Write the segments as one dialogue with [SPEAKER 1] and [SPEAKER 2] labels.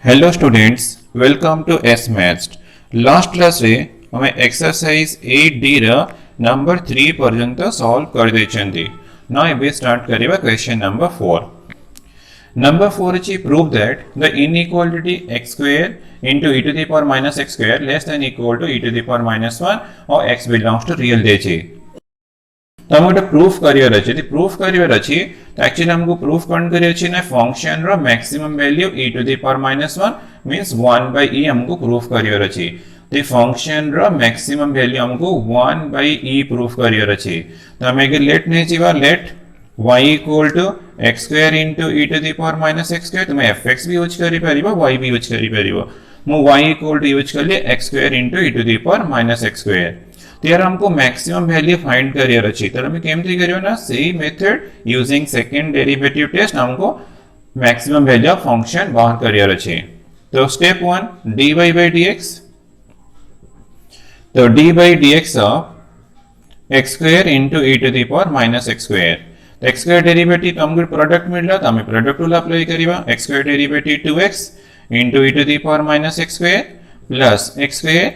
[SPEAKER 1] Hello students, welcome to S maths. Last class रे हमें exercise 8D रा number 3 पर्यंत सॉल्व कर देछंती। नाउ एबे स्टार्ट करिबा question number 4। Number 4 is prove that the inequality x square into e to the power minus x square less than equal to e to the power minus 1 or x belongs to real देछे। तो हम गोटे proof करियर अछि। Proof करियर अछि तो actually हमको प्रूफ कौन करियर अछि ना फंक्शन रो maximum value e to the power -1 means 1 by e हमको प्रूफ करियर अछि। तो फंक्शन रो मैक्सिमम वैल्यू हमको 1 by e प्रूफ करियर अछि। तो हम अगर लेट नहीं जीवा let y equal to x square into e to the power -x square. तो मैं fx भी यूज करि परिबो y भी यूज करि परिबो। मु y इक्वल टू यूज कर लिए x square into e to the power -x square. त्यार हमको मैक्सिमम वैल्यू फाइंड करियर अछि। तो हम केमती करियो ना same method using second derivative test हमको मैक्सिमम वैल्यू ऑफ फंक्शन बाहर करियर अछि। तो स्टेप 1 dy by dx। तो dy by dx of x square into e to the power -x square. तो x स्क्वायर डेरिवेटिव हमको प्रोडक्ट मिलला तो हम प्रोडक्ट रूल अप्लाई करिबा। x square derivative 2x into e to the power -x square plus x square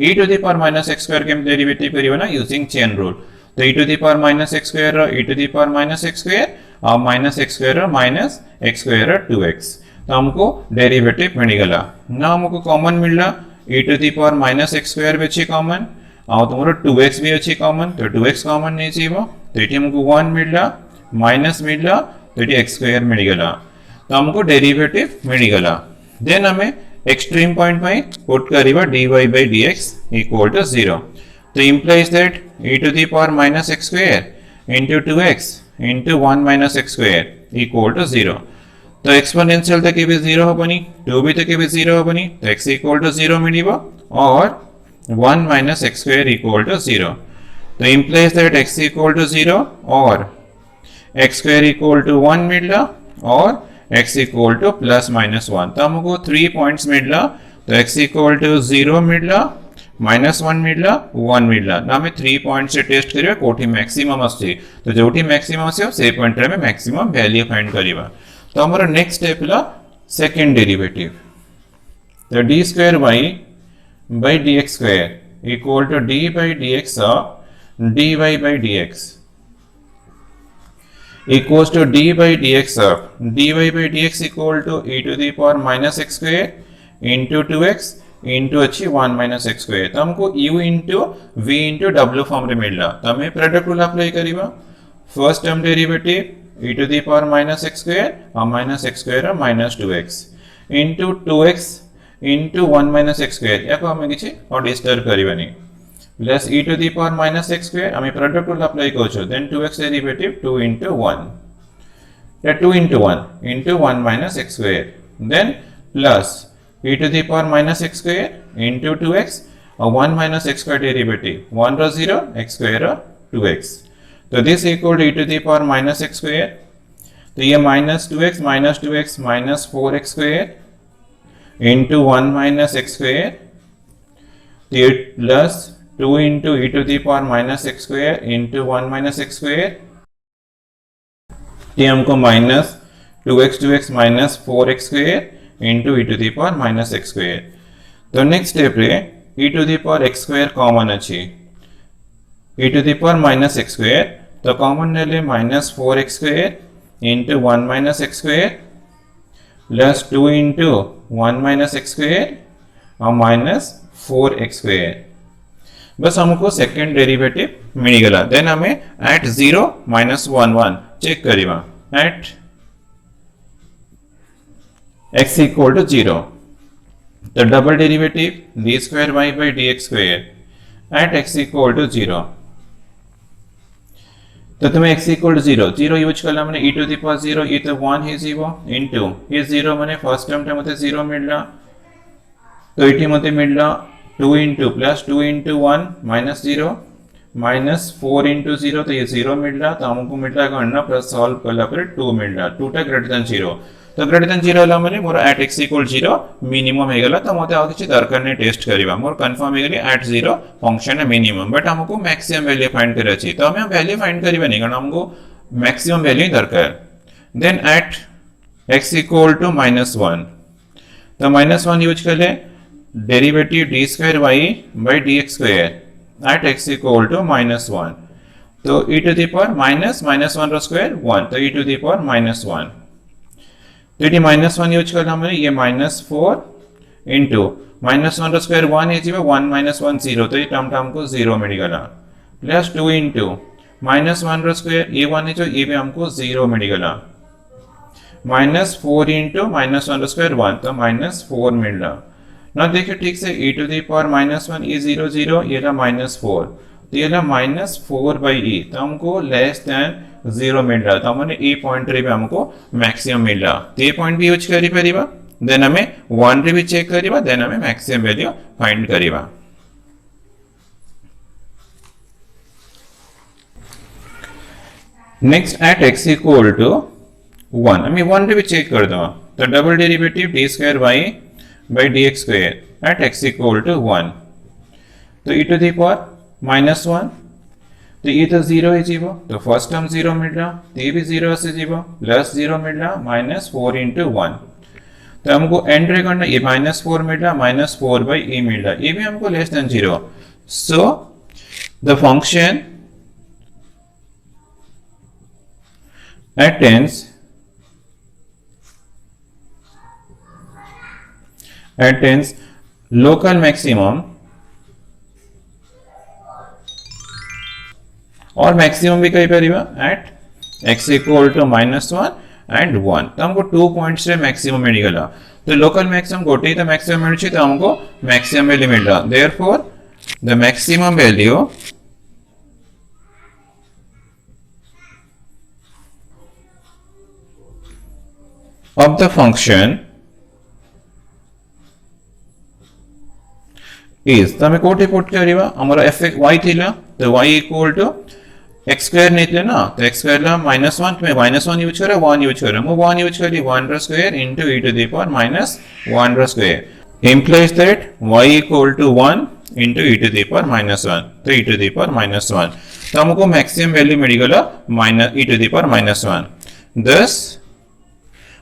[SPEAKER 1] e to the power -x square के हम derivative करियो ना यूजिंग चेन रूल। तो e to the power -x square और e to the power -x square और -x square और -x square 2x। तो हमको डेरिवेटिव मिल गला। ना हमको कॉमन मिलला e to the power -x square बेची कॉमन और तुमरो 2x भी अछि कॉमन। तो 2x कॉमन नहीं जीवो तो इटी हमको 1 मिलला माइनस मिलला तो इटी x स्क्वायर मिल गला। तो हमको डेरिवेटिव मिल गला। देन हमें एक्सट्रीम पॉइंट में पुट करिबा dy by dx equal to 0। तो implies that e to the power -x square into 2x into 1 -x square equal to 0। तो एक्सपोनेंशियल तक भी 0 होबनी 2 भी तक भी 0 होबनी तो x equal to 0 मिलिबो और 1 -x square equal to 0। तो implies that x equal to 0 और x square equal to 1 मिलला और x इक्वल टू प्लस -1। तो हमको 3 पॉइंट्स मिलला। तो x इक्वल टू 0 मिलला -1 मिलला 1 मिलला। ना हमें 3 पॉइंट से टेस्ट करियो कोठी मैक्सिमम अछि। तो जोठी मैक्सिमम अछि से पॉइंट रे में मैक्सिमम वैल्यू फाइंड करिबा। तो हमर नेक्स्ट स्टेप ला सेकंड डेरिवेटिव। तो d square y by dx square equal to d by dx of dy by dx equals to d by dx of dy by dx equal to e to the power -x square into 2x into अच्छी 1 -x square। तो हमको u into v into w form रे मिलला। तो हमें product rule apply करिबा। First term derivative e to the power -x square और -x square और -2x into 2x into 1 -x square या को हमें किछि और डिस्टर्ब करिबानी plus e to the power -x square हमें प्रोडक्ट रूल अप्लाई करछो। देन 2x डेरिवेटिव 2 into 1 या 2 into 1 into 1 -x square then plus e to the power -x square into 2x और 1 -x square डेरिवेटिव 1 रो 0 x square रो 2x। तो this equal to e to the power -x square। तो ये -2x -4x square into 1 -x square तो plus 2 into e to the power -x square into 1 -x square। ये हमको -2x -4x square into e to the power -x square। तो next step रे e to the power x square common अछि। e to the power -x square तो common नेले -4x square into 1 -x square plus 2 into 1 -x square और -4x square। बस हमको second derivative मिल गला। देन हमें एट 0 -1 1 चेक करिबा एट x इक्वल टू 0। तो double derivative d square y by dx square at x equal to 0। तो तुम्हें x इक्वल टू 0 यूज करला माने e टू द पावर 0 ये तो 1 है 0 इनटू ये 0 माने फर्स्ट टर्म मते 0 मिलला। तो इटी मते मिलला 2 into प्लस 2 into 1 -0 -4 into 0 तो ये 0 मिलला। तो हमको मिलला गणना प्लस सॉल्व करला पर 2 मिलला 2 टा ग्रेटर देन 0। तो ग्रेटर देन 0 होला माने मोर एट x इक्वल 0 मिनिमम हे गला। तो मते आ किछि दरकार नै टेस्ट करिबा मोर कंफर्म हे गली एट 0 फंक्शन है मिनिमम बट हमको मैक्सिमम वैल्यू फाइंड करे अछि। तो हमें वैल्यू फाइंड करिबा नै कारण हमको मैक्सिमम वैल्यू दरकार। Then at x equal to -1 तो -1 यूज कर ले derivative d square y by d x square at x equal to -1 तो e टू द पावर -1 रो स्क्वायर 1 तो e टू द पावर -1 तो ये -1 यूज कर हमने ये -4 इंटू -1 रो स्क्वायर 1 है 1 -1 0 तो ये टर्म हमको 0 मिलेगा प्लस 2 इंटू -1 रो स्क्वायर ये 1 है जो ये भी हमको 0 मिलेगा -4 इंटू -1 रो स्क्वायर 1 तो -4 मिल रहा ना देखिए ठीक से e टू द पावर -1 ये 0 0 ये रहा -4 तो ये रहा -4 बाई e तो हमको लेस देन 0 मिल रहा तो हमने e पॉइंट रे हमको मैक्सिमम मिल रहा तो ये पॉइंट भी यूज करी परिबा देन हमें 1 रे भी चेक करिबा देन हमें मैक्सिमम वैल्यू फाइंड करिबा next at x equal to 1 हमें 1 रे भी चेक कर दो तो double derivative d square y by dx square at x equal to 1 तो e टू द पावर -1 तो ये तो 0 है जीवो तो फर्स्ट टर्म 0 मिल रहा तो ये भी 0 से जीवो प्लस 0 मिल रहा -4 इंटू 1 तो हमको एंड रे करना ये -4 मिल रहा -4 बाई e मिल रहा ये भी हमको less than 0 so the function attains local maximum और मैक्सिमम भी कहीं पर at x equal to -1 and 1 तो हमको 2 पॉइंट्स रे मैक्सिमम मिलेगा तो लोकल मैक्सिमम गोटे तो मैक्सिमम मिलछे तो हमको मैक्सिमम वैल्यू मिल रहा therefore the maximum value of the function is तो हमें कोटे पुट करिवा हमारा f y थिला तो y equal to x square निकले ना तो x स्क्वायर ला -1 में -1 यूज करे 1 यूज करे मो 1 यूज करी 1 रो square into e to the power -1 रो square implies that y equal to 1 into e to the power -1 तो e to the power -1 तो हमको मैक्सिमम वैल्यू मिलेगा e to the power -1 thus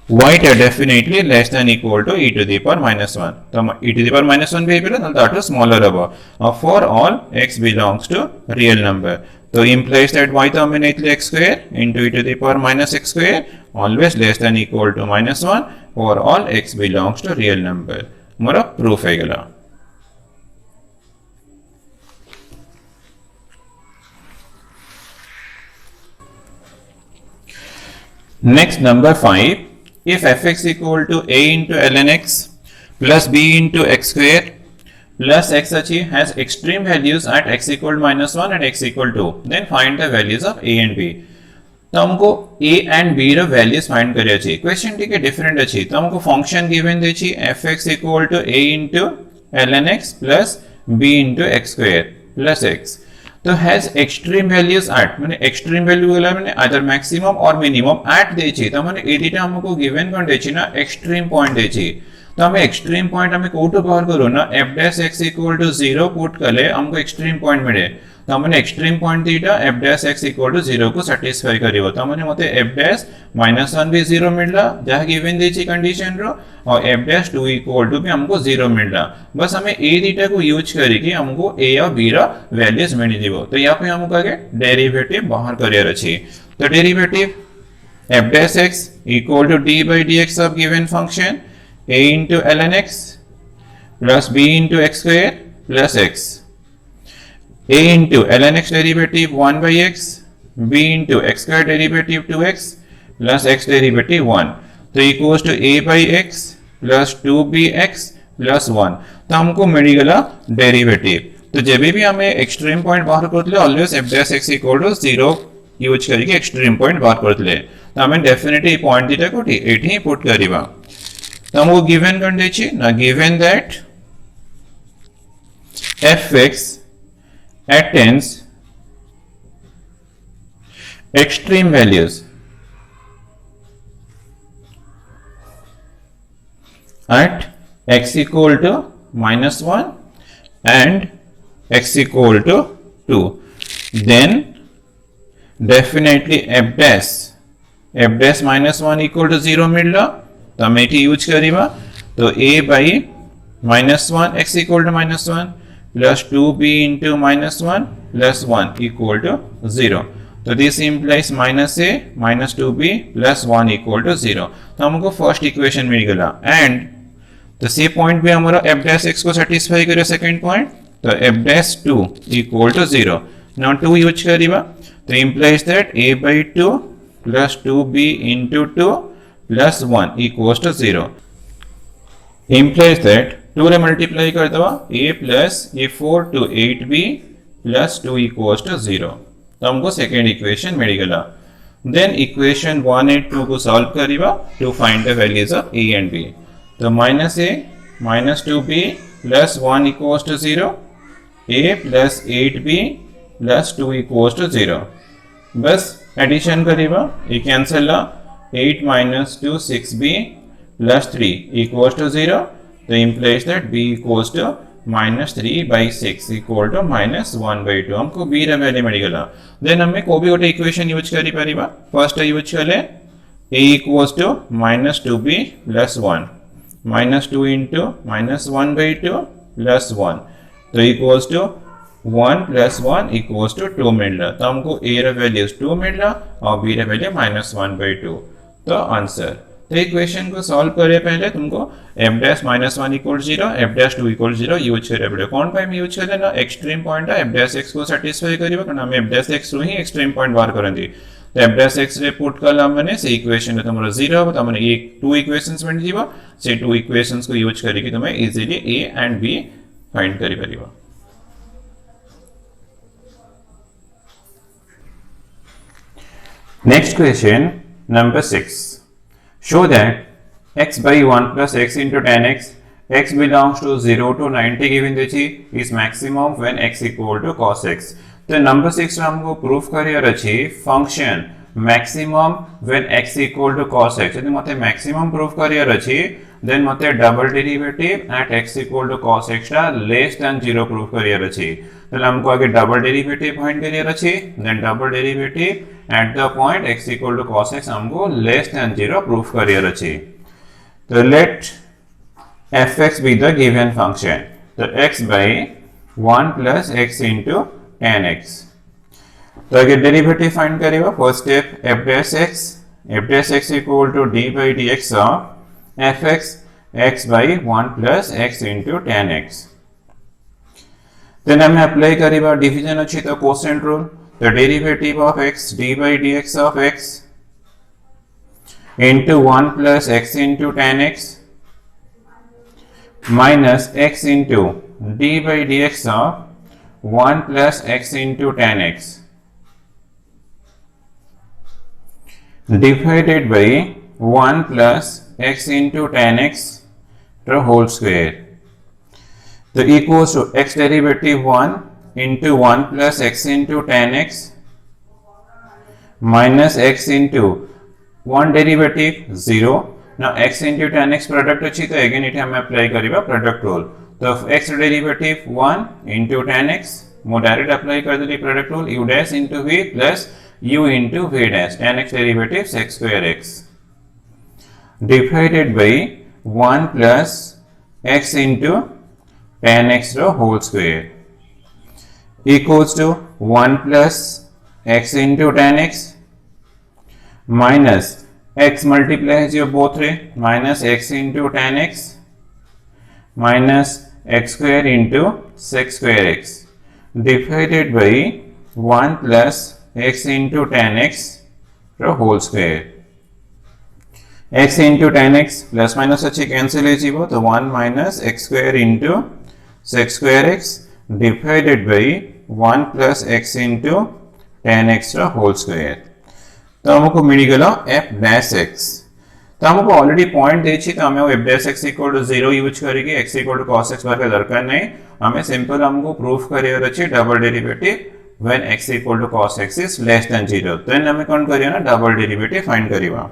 [SPEAKER 1] y definitely less than equal to e to the power -1 तो e to the power -1 भी है ना that is smaller above for all x belongs to real number तो implies that y तो हमने निकले x square into e to the power -x square always less than equal to -1 for all x belongs to real number हमारा proof है गला next number 5 if fx equal to a into ln x plus b into x square plus x achi has extreme values at x equal to -1 and x equal to 2 then find the values of a and b तो हमको a and b रो values find करिया छी question टिके different अछि तो हमको function given दे छी fx equal to a into ln x plus b into x square plus x तो हैज एक्सट्रीम वैल्यूज एट माने एक्सट्रीम वैल्यू वाला माने आइदर मैक्सिमम और मिनिमम एट दे छी तो माने ए डीटा हमको गिवन कोन दे छी ना एक्सट्रीम पॉइंट दे छी तो हमें एक्सट्रीम पॉइंट हमें कोटो बाहर करो ना f dash x equal to 0 put करले हमको एक्सट्रीम पॉइंट मिले तो हमने एक्सट्रीम पॉइंट दीटा f dash x equal to 0 को सैटिस्फाई करियो तो हमने मते f dash -1 भी 0 मिलला जहा गिवन देची कंडीशन रो और f dash 2 equal to भी हमको 0 मिलला बस हमें a डीटा को यूज करके हमको a और b रा वैल्यूज मिल जीवो तो यहाँ पे हमको आगे डेरिवेटिव बाहर करियर अछि तो derivative f dash x equal to d by dx of given function a into ln x plus b into x square plus x a into ln x derivative 1 by x b into x square derivative 2x plus x derivative 1 तो equals to a by x plus 2bx plus 1 तो हमको मिल गया derivative तो जब भी हमें extreme point बाहर करते always f dash x equal to 0 use करके एक्सट्रीम पॉइंट बाहर करते तो हमें डेफिनेटली पॉइंट दीटा को 8 ही पुट करिबा तो हमको गिवन कर दे छी ना given that fx attains extreme values at x equal to -1 and x equal to 2 then definitely f dash -1 equal to 0 मिलला तो हमें यूज करिबा तो a by -1 x equal to -1 plus 2b into -1 plus 1 equal to 0. तो दिस implies -a minus 2b plus 1 equal to 0. तो हमको first equation मिल गया एंड तो सी पॉइंट भी हमारा f dash x को सेटिस्फाई करे सेकंड पॉइंट तो f dash 2 equal to 0. Now 2 use करिबा तो implies that a by 2 plus 2b into 2 plus 1 equals to 0. Implies that 2 रे मल्टीप्लाई कर दवा a plus a4 to 8b plus 2 equals to 0. तो हमको सेकेंड इक्वेशन मिल गया. Then equation 1 and 2 को solve करिबा to find the values of a and b. तो -a minus 2b plus 1 equals to 0, a plus 8b plus 2 equals to 0. बस addition करिबा ये cancel 8 minus 2 6b plus 3 equals to 0. तो implies that b equals to -3 by 6 equal to -1 by 2. हमको b रे value मिल गला. Then हमें को भी गोटे इक्वेशन यूज करि परिबा. फर्स्ट यूज कले a equals to -2b plus 1 -2 into -1 by 2 plus 1 तो equals to 1 plus 1 equals to 2 मिलला. तो हमको a रे वैल्यूज 2 मिलला और b रे वैल्यू -1 by 2. तो आंसर तो इक्वेशन को सॉल्व करे पहले तुमको f dash -1 equal 0 f dash 2 equal 0 use करे पड़े. कौन पे हम यूज करे ना एक्सट्रीम पॉइंट है f dash x को सेटिस्फाई करिबा कारण हम f dash x रो ही एक्सट्रीम पॉइंट बार करंती. तो f dash x रे पुट कला माने से इक्वेशन तमरो 0 हो. तो माने एक 2 इक्वेशंस बन जीवा से 2 इक्वेशंस को यूज करके तुम्हें easily a and b find करि परिबा. Next question number 6. Show that x by 1 plus x into tan x, x belongs to 0 to 90 given देछि is maximum when x equal to cos x. तो number 6 हमको proof करियर अछि function maximum when x equal to cos x. यदि मते maximum proof करियर अछि then मते double derivative at x equal to cos x टा लेस देन 0 प्रूफ करियर अछि. तो हमको आगे डबल डेरिवेटिव फाइंड करियर अछि then double derivative at the point x equal to cos x हमको less than 0 प्रूफ करियर अछि. तो let fx be the given function. तो x by 1 plus x into tan x. तो आगे डेरिवेटिव फाइंड करिबा first step f dash x equal to d by dx of fx x by 1 plus x into tan x. Then हमें apply करिबा division अछि तो quotient rule. The derivative of x d by dx of x into 1 plus x into tan x minus x into d by dx of 1 plus x into tan x divided by 1 plus x into tan x the whole square. The equals to x derivative 1 into 1 plus x into tan x minus x into 1 derivative 0. Now x into tan x product अछि तो again इथे हम apply करिबा product rule. तो x derivative 1 into tan x मो direct apply कर देली product rule u dash into v plus u into v dash tan x derivative x square x divided by 1 plus x into tan x रो whole square equals to 1 plus x into tan x minus x multiplies your both way minus x into tan x minus x square into sec square x divided by 1 plus x into tan x the whole square. x into tan x plus minus अच्छे cancel हो तो 1 minus x square into sec square x divided by 1 plus x into tan x रा whole square. तो हमको मिल गला f dash x. तो हमको ऑलरेडी पॉइंट देछि तो हमें f dash x equal to 0 use करेंगे x equal to cos x बार का दरकार नहीं. हमें सिंपल हमको प्रूफ करियर अछि double derivative when x equal to cos x is less than 0. देन हमें कौन करियो ना डबल डेरिवेटिव फाइंड करिवा.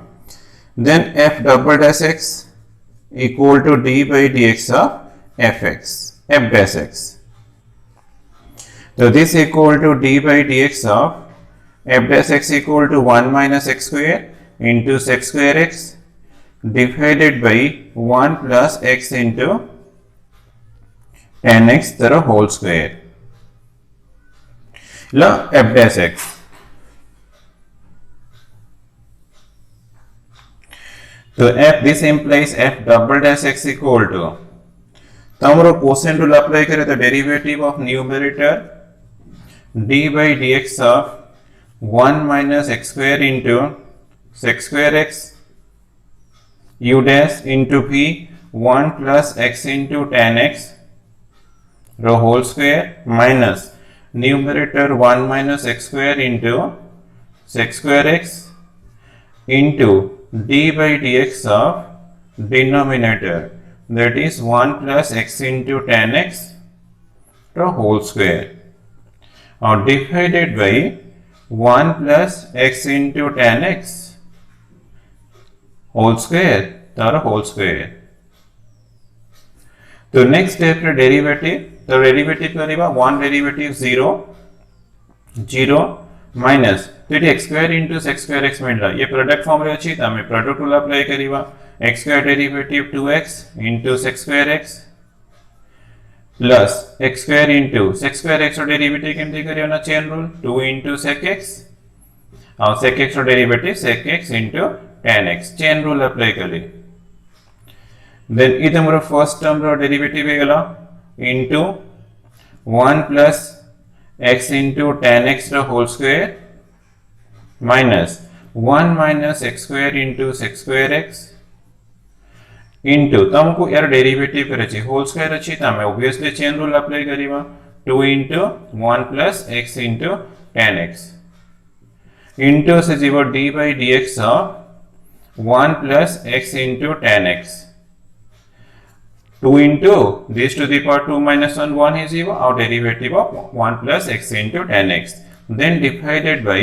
[SPEAKER 1] देन f double dash x equal to d by dx of fx f dash x. So this equal to d by dx of f dash x equal to 1 minus x square into sec square x divided by 1 plus x into tan x the whole square. ఇలా f dash x. So f this implies f double dash x equal to, तो हमारा quotient rule apply करें तो derivative of numerator d by dx of 1 minus x square into sec square x u dash into p 1 plus x into tan x the whole square minus numerator 1 minus x square into sec square x into d by dx of denominator, that is 1 plus x into tan x the whole square, or divided by 1 plus x into tan x whole square the whole square. तो next step रे derivative, तो derivative करिबा 1 derivative 0 0 minus तो ये x square into sec square x मिलला, ये product form रे अछि त हमें प्रोडक्ट रूल अप्लाई करिबा x square derivative 2x into sec square x plus x square into sec square x रो डेरिवेटिव केमती करियो ना chain rule 2 into sec x और sec x रो derivative sec x into tan x chain rule apply करी. Then इधर हमारा first term रो डेरिवेटिव है into 1 plus x into tan x रो whole square minus 1 minus x square into sec square x into तुमको यार derivative करे छी होल स्क्वायर अछि त हमें ऑब्वियसली चेन रूल अप्लाई करिबा 2 into 1 plus x into tan x into से जीवो d by dx of 1 plus x into tan x 2 into this to the power 2 minus 1 1 is 0, our derivative of 1 plus x into tan x, then divided by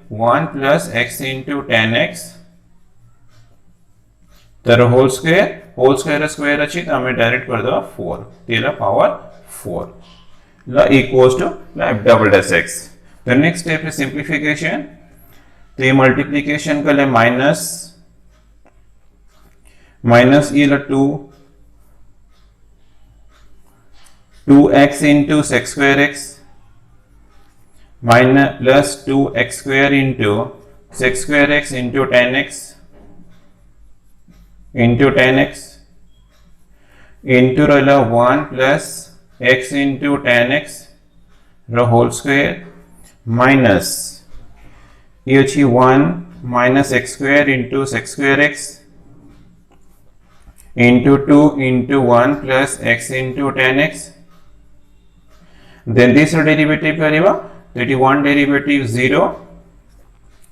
[SPEAKER 1] 1 plus x into tan x तर whole square square अछि त हमें direct कर दो 4 तेला power 4 ला equals to f double dash x. The next step is simplification, तो ये मल्टीप्लिकेशन कर ले माइनस ये ला 2x into sec square x minus plus 2x square into sec square x into tan x into 1 plus x into tan x the whole square minus ये अच्छी 1 minus x square into sec square x into 2 into 1 plus x into tan x. Then this derivative करिबा, that is 1 derivative 0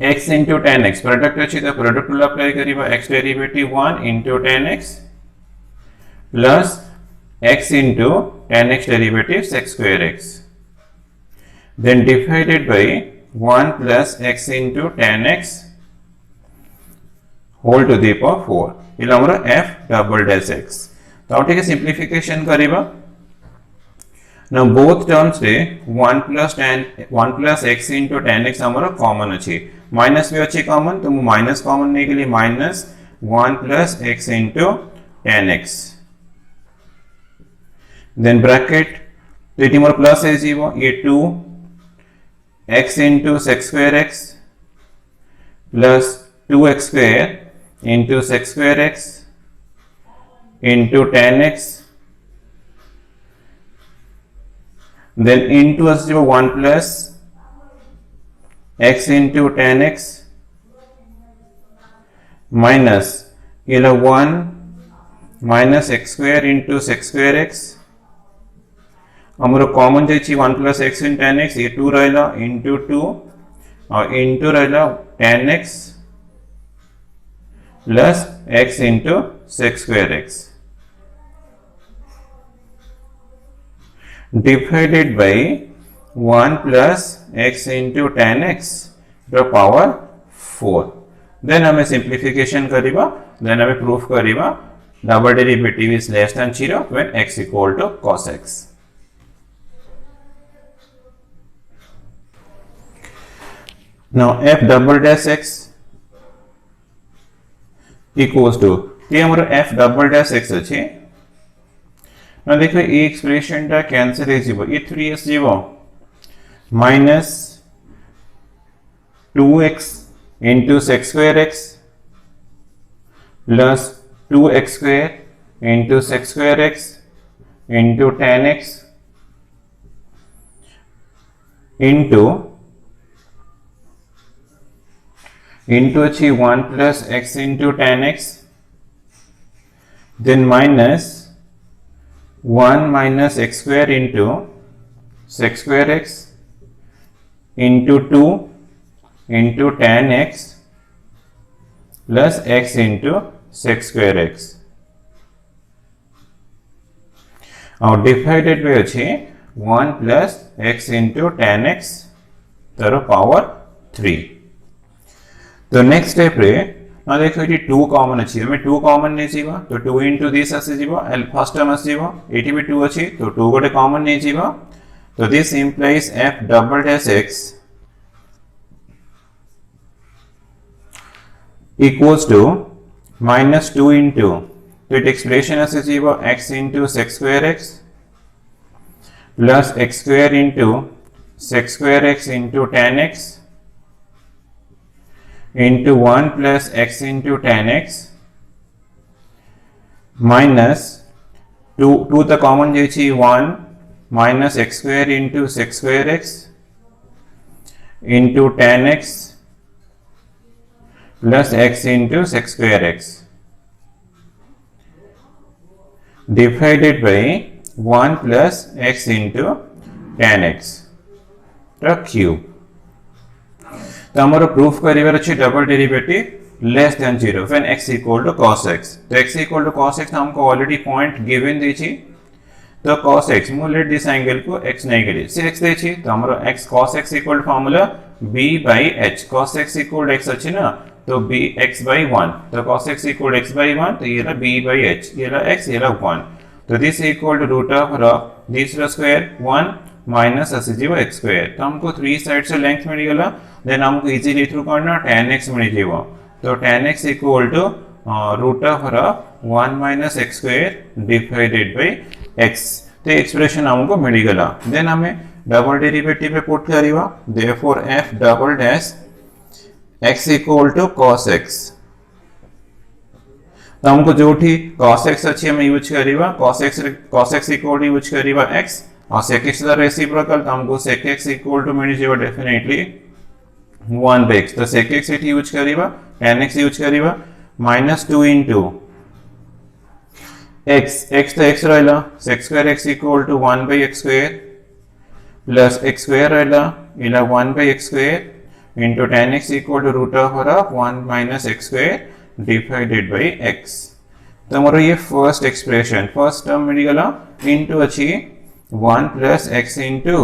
[SPEAKER 1] x into tan x product अछि त product rule apply करिबा x derivative 1 into tan x plus x into tan x derivative sec square x, then divided by 1 plus x into tan x whole to the power 4 इला हमरा f double dash x. तो ठीक है simplification करिबा. Now both terms रे 1 plus x into tan x हमारा common अछि, minus भी अच्छी कॉमन तो माइनस कॉमन नहीं के लिए minus 1 plus x into tan x, then bracket तो ये हमारा प्लस है जीवो ये 2 x into sec square x plus 2x square into sec square x into tan x, then into us 1 plus x into tan x minus 1 minus x square into sec square x हमारा common जाइए 1 plus x into tan x ये 2 रहेगा into 2 और into रहेगा tan x plus x into sec square x divided by 1 plus x into tan x the power 4. Then हमें simplification करिबा, then हमें proof करिबा double derivative is less than 0 when x equal to cos x. Now f double dash x equals to, ये हमरो f double dash x अछि ना देखो ए expression टा कैंसिल हे जीवो ए 3s जीवो minus 2x into sec square x plus 2x square into sec square x into tan x into अच्छी 1 plus x into tan x, then minus 1 minus x square into sec square x into 2 into tan x plus x into sec square x. और divided by अछि 1 plus x into tan x तार power 3. तो next step रे ना देखो ये 2 common अछि हमें 2 कॉमन नै जीवा तो 2 into दिस आसे जीवा एल फर्स्ट टर्म आसे जीवा एटी भी 2 अछि तो 2 गोटे कॉमन नै जीवा तो this implies f double dash x equals to minus 2 into तो इट एक्सप्रेशन आसे जीवा x into sec square x plus x square into sec square x into tan x into 1 plus x into tan x minus 2 the common jechi 1 minus x square into sec square x into tan x plus x into sec square x divided by 1 plus x into tan x the cube. तो हमारा proof करिवार अछि double derivative less than 0 when x equal to cos x. तो x equal to cos x हमको already point given देछि तो cos x मु let this angle को x नै गेली से x देछि तो हमारा x cos x equal to formula b by h cos x equal x अछि ना तो b x by 1 तो cos x equal x by 1 तो ये रहा b by h ये रहा x ये रहा 1 तो this equal to root of this square 1 minus असे जीव x स्क्वायर तो हमको 3 साइड से लेंथ मिल गला देन हमको इजीली थ्रू करना tan x मिल जीव तो tan x equal to root of 1 minus x square divided by x तो एक्सप्रेशन हमको मिल गला देन हमें डबल डेरिवेटिव पे पुट करिवा therefore f double dash x equal to cos x तो हमको जोठी cos x अछि हम यूज करिवा cos x इक्वल यूज करिवा x और sec x द रेसिप्रोकल तो हमको sec x इक्वल टू मिल जेवा डेफिनेटली 1 by x तो sec x इट यूज करिवा tan x यूज करिवा minus 2 into x तो x रहला sec square x equal to 1 by x square plus x square रहला इला 1 by x square into tan x equal to root of 1 minus x square divided by x. तो हमारा ये first expression first term मिल गला into अच्छी 1 plus x into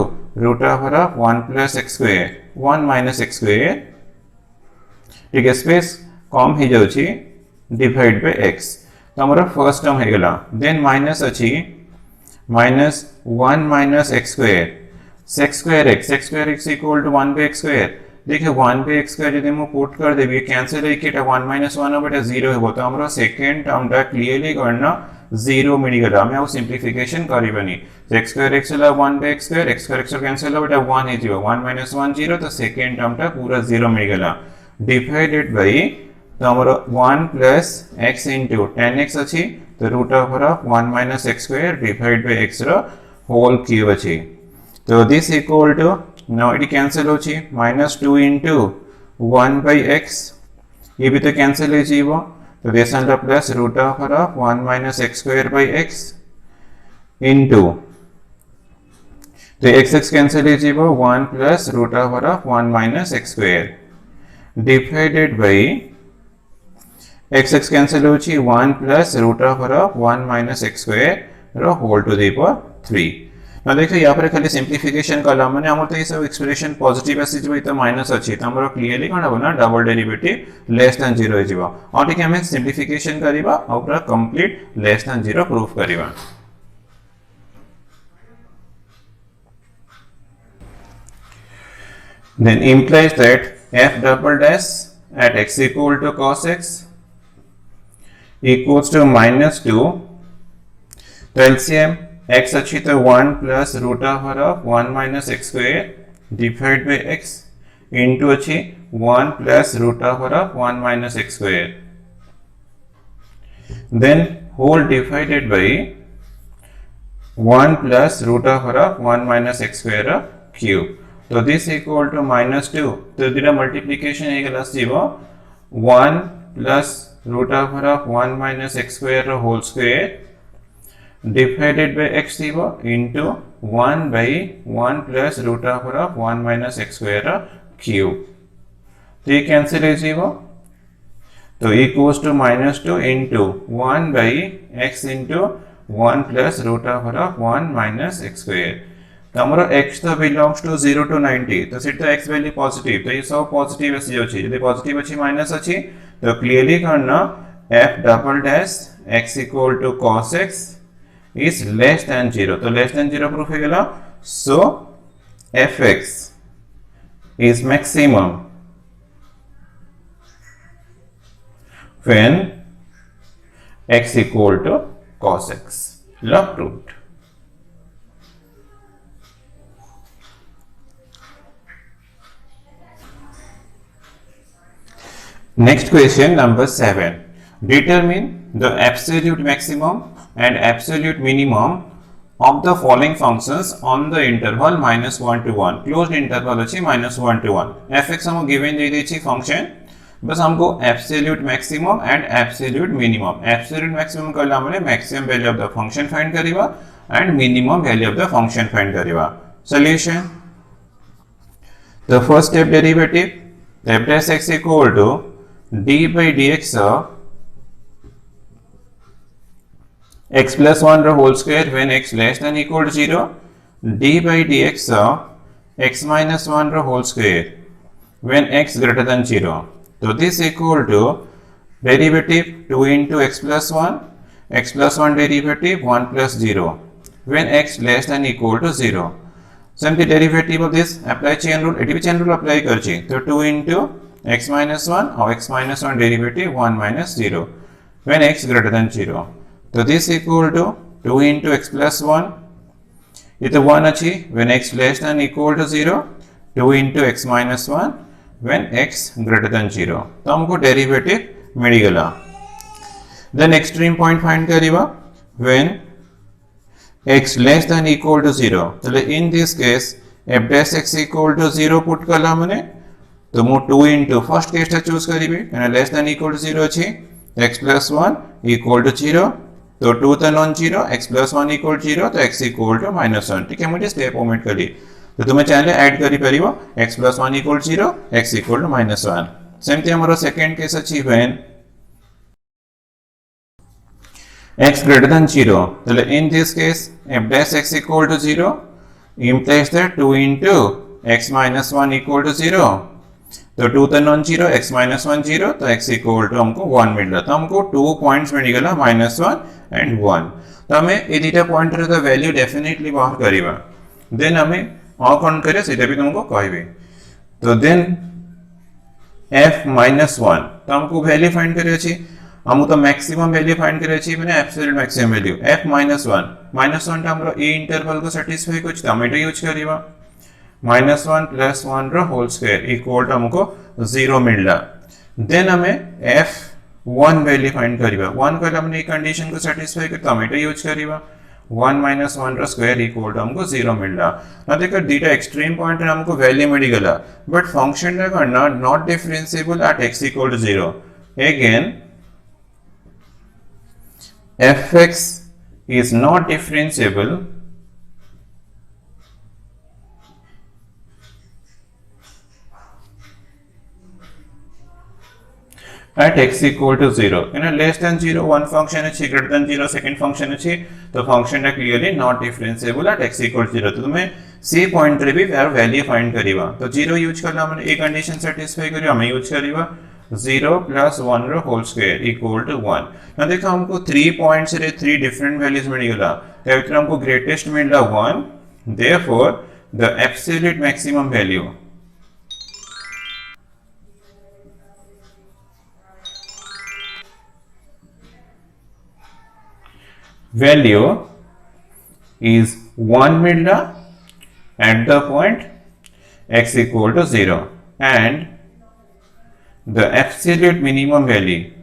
[SPEAKER 1] root of 1 plus x square 1 minus x square ठीक है space कम ही जाउची divide by x तो हमारा फर्स्ट टर्म है गला देन माइनस अच्छी minus 1 minus x square sec square x equal to 1 by x square देखिए 1 by x square यदि हम पुट कर देबे कैंसिल है कि 1 minus 1 बटा 0 है तो हमरा सेकंड टर्म टा क्लियरली करना 0 मिल गला मैं वो सिंपलीफिकेशन करिबनी x square x ला 1 by x square कैंसिल बटा 1 है जीरो 1 minus 1 0 तो सेकंड टर्म टा पूरा 0 मिल गला डिवाइडेड बाय तो हमरा 1 plus x into tan x अछि तो root of 1 minus x square divide by x रो होल क्यूब अछि तो this equal to now it cancel होची -2 into 1 by x ये भी तो कैंसिल हो जीवो तो this and plus root of 1 minus x square by x into तो x कैंसिल हो जीवो 1 plus root of 1 minus x square divided by x cancel होची 1 plus root of 1 minus x square रो होल टू द पावर 3 ना देखिए यहाँ पर खाली सिंप्लिफिकेशन कला माने हमर तो ये सब एक्सप्रेशन पॉजिटिव आसी जबे तो माइनस अछि त हमर क्लियरली कोन बना डबल डेरिवेटिव लेस देन 0 जिवो और ठीक हमें सिंप्लिफिकेशन करिबा और पूरा कंप्लीट लेस देन 0 प्रूफ करिबा then implies that f double dash at x equal to cos x equals to -2. तो एलसीएम x अच्छी तो 1 plus root over of 1 minus x square divide by x into अच्छी 1 plus root over of 1 minus x square then whole divided by 1 plus root over of 1 minus x square of cube. So this equal to -2. So the multiplication equals 0. 1 plus root over of 1 minus x square whole square divided by x 0 into 1 by 1 plus root over of 1 minus x square cube. So ये cancel है 0. तो equals to -2 into 1 by x into 1 plus root over of 1 minus x square. तो हमारा x तो belongs to 0 to 90 तो सिर्फ तो x value positive तो ये सब पॉजिटिव ऐसी अच्छी यदि पॉजिटिव अच्छी माइनस अच्छी तो क्लियरली करना f double dash x equal to cos x is less than 0 तो less than 0 प्रूफ है गला so fx is maximum when x equal to cos x. Law proved. Next question number 7. Determine the absolute maximum and absolute minimum of the following functions on the interval -1 to 1. Closed interval अच्छी -1 to 1. fx हमको given दे दी function बस हमको absolute maximum and absolute minimum absolute maximum करला माने maximum value of the function find करिवा and minimum value of the function find करिवा solution the first step derivative f dash x equal to d by dx x plus 1 the whole square when x less than equal to 0 d by dx x minus 1 the whole square when x greater than 0. So this equal to derivative 2 into x plus 1 derivative 1 plus 0 when x less than equal to 0. Same the derivative of this apply chain rule it chain rule apply करची तो 2 into x minus 1 or x minus 1 derivative 1 minus 0 when x greater than 0. So this equal to 2 into x plus 1 ये तो 1 अच्छी when x less than equal to 0 2 into x minus 1 when x greater than 0 तो हमको derivative मिल गला then extreme point find करिवा when x less than equal to 0 तो in this case f dash x equal to 0 put कला मने तो मु 2 into फर्स्ट केस टा चूज करिबे and less than equal to 0 अछि x plus 1 equal to 0 तो 2 तो non 0 x plus 1 equal to 0 तो x equal to -1 ठीक है मुझे स्टेप ओमिट करी तो तुम्हें चैनल ऐड करी परिबो x plus 1 equal to 0 x equal to -1 same थी हमरो सेकंड केस अछि when x greater than 0 so in this case f dash x equal to 0 implies that 2 into x minus 1 equal to 0 तो 2 तो non 0 x minus 1 0 तो x equal to हमको 1 मिल रहा तो हमको 2 पॉइंट्स मिल गला -1 एंड 1 तो हमें ए दुटा पॉइंट रे तो वैल्यू डेफिनेटली बाहर करिवा देन हमें और कौन करे सेटा भी तुमको कहबे तो देन f -1 तो हमको वैल्यू फाइंड करे अछि हम तो मैक्सिमम वैल्यू फाइंड करे छी माने एब्सोल्यूट मैक्सिमम वैल्यू f -1 टा हमरो ए इंटरवल को सैटिस्फाई कुछ टमेटो यूज करिवा -1 + 1 रो होल स्क्वायर इक्वल टू हमको 0 मिलला देन हमें f1 वैल्यू फाइंड करिवा 1 को हमने कंडीशन को सैटिस्फाई कर टमेटो यूज करिवा 1 - 1 रो स्क्वायर इक्वल टू हमको 0 मिलला ना देखो दीटा एक्सट्रीम पॉइंट रे हमको वैल्यू मिल गला बट फंक्शन रे करना not differentiable eight x = 0 again fx is not differentiable at x equal to 0 less than 0 one function है greater than 0 second function है तो function है clearly not differentiable at x equal to 0 तो तुम्हें c point रे भी value find करिवा तो 0 use करला माने ए कंडीशन सैटिस्फाई करियो हमें यूज करिवा 0 + 1 रो होल स्क्वायर इक्वल टू 1 ना देखो हमको 3 पॉइंट्स रे 3 डिफरेंट वैल्यूज मिल गला तो इतना हमको ग्रेटेस्ट मिलला 1 therefore the absolute maximum value value is 1 midla at the point x equal to 0 and the absolute minimum value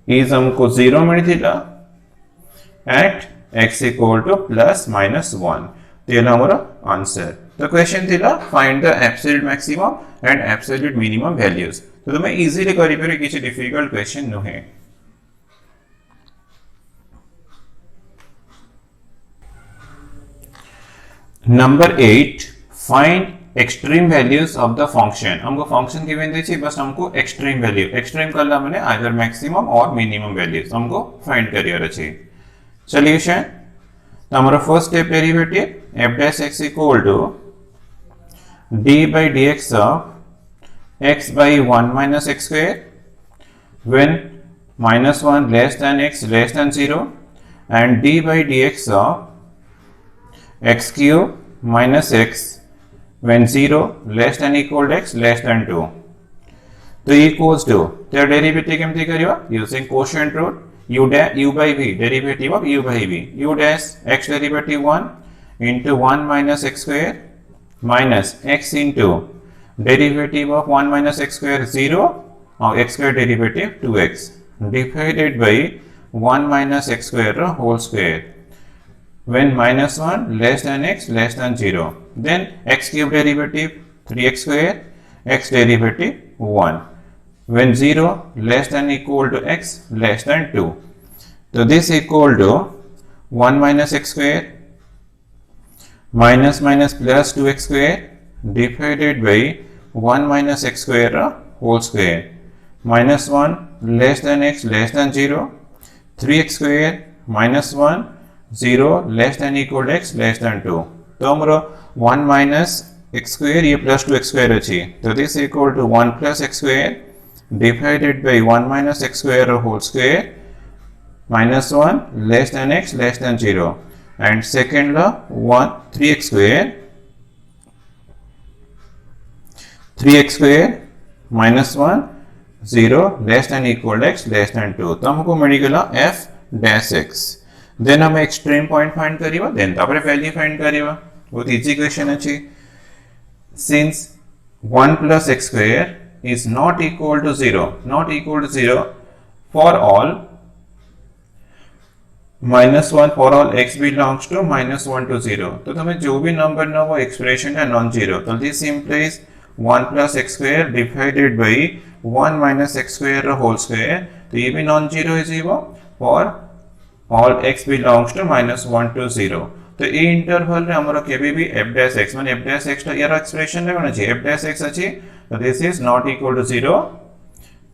[SPEAKER 1] is हमको 0 मिलता at x equal to plus minus 1. तेला हमारा आंसर. तो क्वेश्चन थिला find the absolute maximum and absolute minimum values. तो तुम्हें easily करि पारे किछि डिफिकल्ट क्वेश्चन नुहे. Number 8 find extreme values of the function. हमको फंक्शन गिवन देछि बस हमको एक्सट्रीम वैल्यू एक्सट्रीम करला माने आइदर मैक्सिमम और मिनिमम वैल्यूज हमको फाइंड करियर अछि. सॉल्यूशन. तो हमारा first step derivative f dash x equal to d by dx of x by 1 minus x square when minus 1 less than x less than 0 and d by dx of x cube minus x when 0 less than equal to x less than 2. तो equals to their derivative केमती करिवा using quotient rule u by v derivative of u by v u dash x derivative 1 into 1 minus x square minus x into derivative of 1 minus x square 0 or x square derivative 2x divided by 1 minus x square whole square when minus 1 less than x less than 0. Then x cube derivative 3x square x derivative 1 when 0 less than equal to x less than 2. So this equal to 1 minus x square minus minus plus 2x square divided by 1 minus x square whole square minus 1 less than x less than 0 3x square minus 1 0 less than equal to x less than 2. तो हमारा 1 minus x square ये plus 2x square अच्छी. तो this equal to 1 plus x square divided by 1 minus x square whole square minus 1 less than x less than 0 and second law 1 3x square minus 1 0 less than equal to x less than 2. तो हमको मिलेगा f dash x. Then हमें extreme point find करिवा then तापर value find करिवा. बहुत easy question अछि. Since 1 plus x square is not equal to 0 for all minus 1 for all x belongs to minus 1 to 0. तो तुम्हें जो भी नंबर ना वो एक्सप्रेशन है नॉन जीरो. तो दिस implies 1 plus x square divided by 1 minus x square whole square. तो ये भी नॉन जीरो है zero for all x belongs to minus 1 to 0. तो ये इंटरवल रे हमरो केबे भी f dash x माने f dash x यार एक्सप्रेशन रे बना छी f dash x अछि. So this is not equal to 0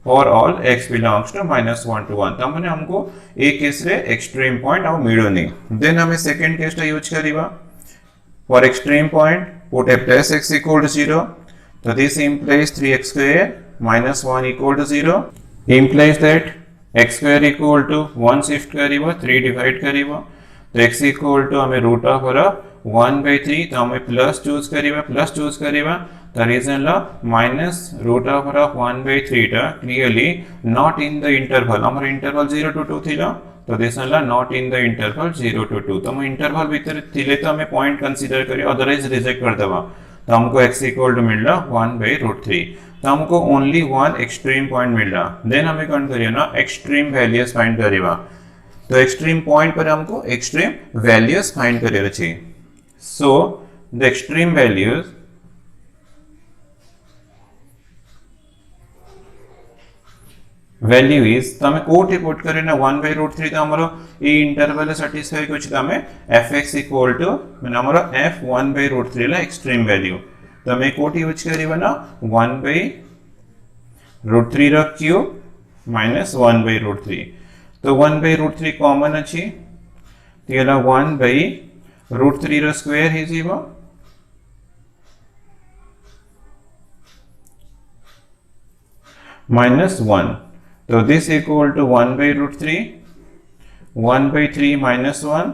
[SPEAKER 1] for all x belongs to minus 1 to 1. तो हमने हमको एक केस रे एक्सट्रीम पॉइंट और मिलोनी. देन हमें सेकंड केस टा use करिवा. For extreme point put f dash x equal to 0. So this implies 3x square minus 1 equal to 0. Implies that x square equal to 1 shift करिवा 3 divide करिवा. तो x equal to हमें root of 1 by 3 तो हमें plus choose करिवा. The reason la minus root of 1 by 3 टा clearly not in the interval. हमारा interval 0 to 2 थी ला. तो this La not in the interval 0 to 2. तो हम interval भीतर थीले तो हमें point consider करिए otherwise reject कर देवा. तो हमको x equal to मिल रहा 1 by root 3. तो हमको only one extreme point मिल रहा. Then हमें कौन करिए ना extreme values find करिएगा. तो extreme point पर हमको extreme values find करिए रची. So the extreme values value is तो हमें कोट पुट करें ना 1 by root 3 तो हमारा ये इंटरवल सैटिस्फाई कुछ तो हमें fx इक्वल टू मैंने हमारा f 1 by root 3 ला एक्सट्रीम वैल्यू. तो हमें कोट यूज करिए ना 1 by root 3 रा क्यूब minus 1 by root 3. तो 1 by root 3 कॉमन अच्छी. तो ये ला 1 by root 3 रा स्क्वायर ही जीवा minus 1. So this equal to 1 by root 3, 1 by 3 minus 1,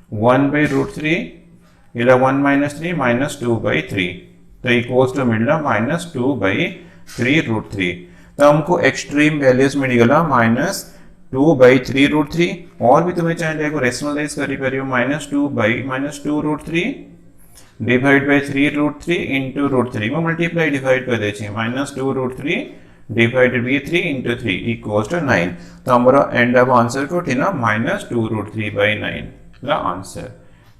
[SPEAKER 1] 1 by root 3, 1 minus 3 minus 2 by 3. तो इक्वल्स टू मिलना -2/3√3। तो हमको एक्सट्रीम वैल्यूज मिलगला -2/3√3 और भी तुम्हें चाहिए रेशनलाइज करी परियो -2/√3 डिवाइड बाय 3√3 into √3 में मल्टीप्लाई डिवाइड कर देछि -2√3 divided by 3 into 3 equals to 9। तो हमरा एंड ऑफ आंसर को थिना -2√3/9 ला आंसर।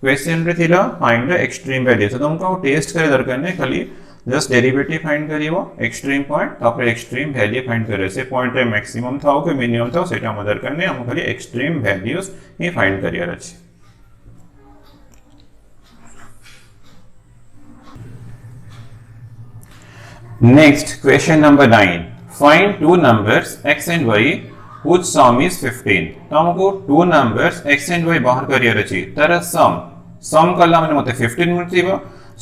[SPEAKER 1] क्वेश्चन रे थिला फाइंड द एक्सट्रीम वैल्यू। तो तुमको टेस्ट करे दरकार नै, खाली जस्ट डेरिवेटिव फाइंड करिवो एक्सट्रीम पॉइंट तापर एक्सट्रीम वैल्यू फाइंड करे से पॉइंट रे मैक्सिमम थाओ कि मिनिमम थाओ सेटा हम दरकार नै, हम खाली एक्सट्रीम वैल्यूज ही फाइंड करियर अछि। Next, question number 9. Find two numbers x and y whose sum is 15. तो हमको two numbers x and y बाहर करियर अछि। तर sum कला माने मते 15 मिलथिबो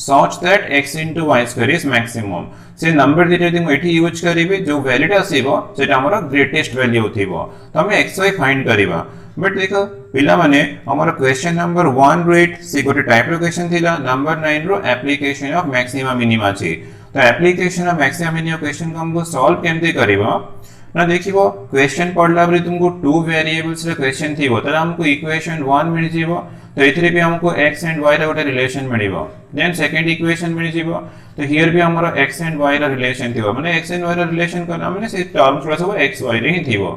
[SPEAKER 1] such that x into y square is maximum। से नंबर दिले दिमु एठी यूज करिवे जो वैलिड आसीबो सेटा हमर ग्रेटेस्ट वैल्यू थिबो। तो हम x y फाइंड करिवा। बट देखो पिला माने हमर क्वेश्चन नंबर 1 रेट से गोटे टाइप रो क्वेश्चन थिला, नंबर 9 रो एप्लीकेशन ऑफ मैक्सिमा मिनिमा छी। तो application of maxima minima question को हमको सॉल्व केमते करिवो ना देखिबो। क्वेश्चन पढ़ला बरे तुमको टू वेरिएबल्स रे क्वेश्चन थिबो त हमको इक्वेशन 1 मिल जिवो। तो इथरे भी हमको x एंड y रे गोटे रिलेशन मिलिबो। देन सेकंड इक्वेशन मिल जिवो। तो हियर भी हमरो x एंड y रे रिलेशन थिबो, माने x एंड y रे रिलेशन करना माने से टर्म्स रो सब x y रे ही थिबो।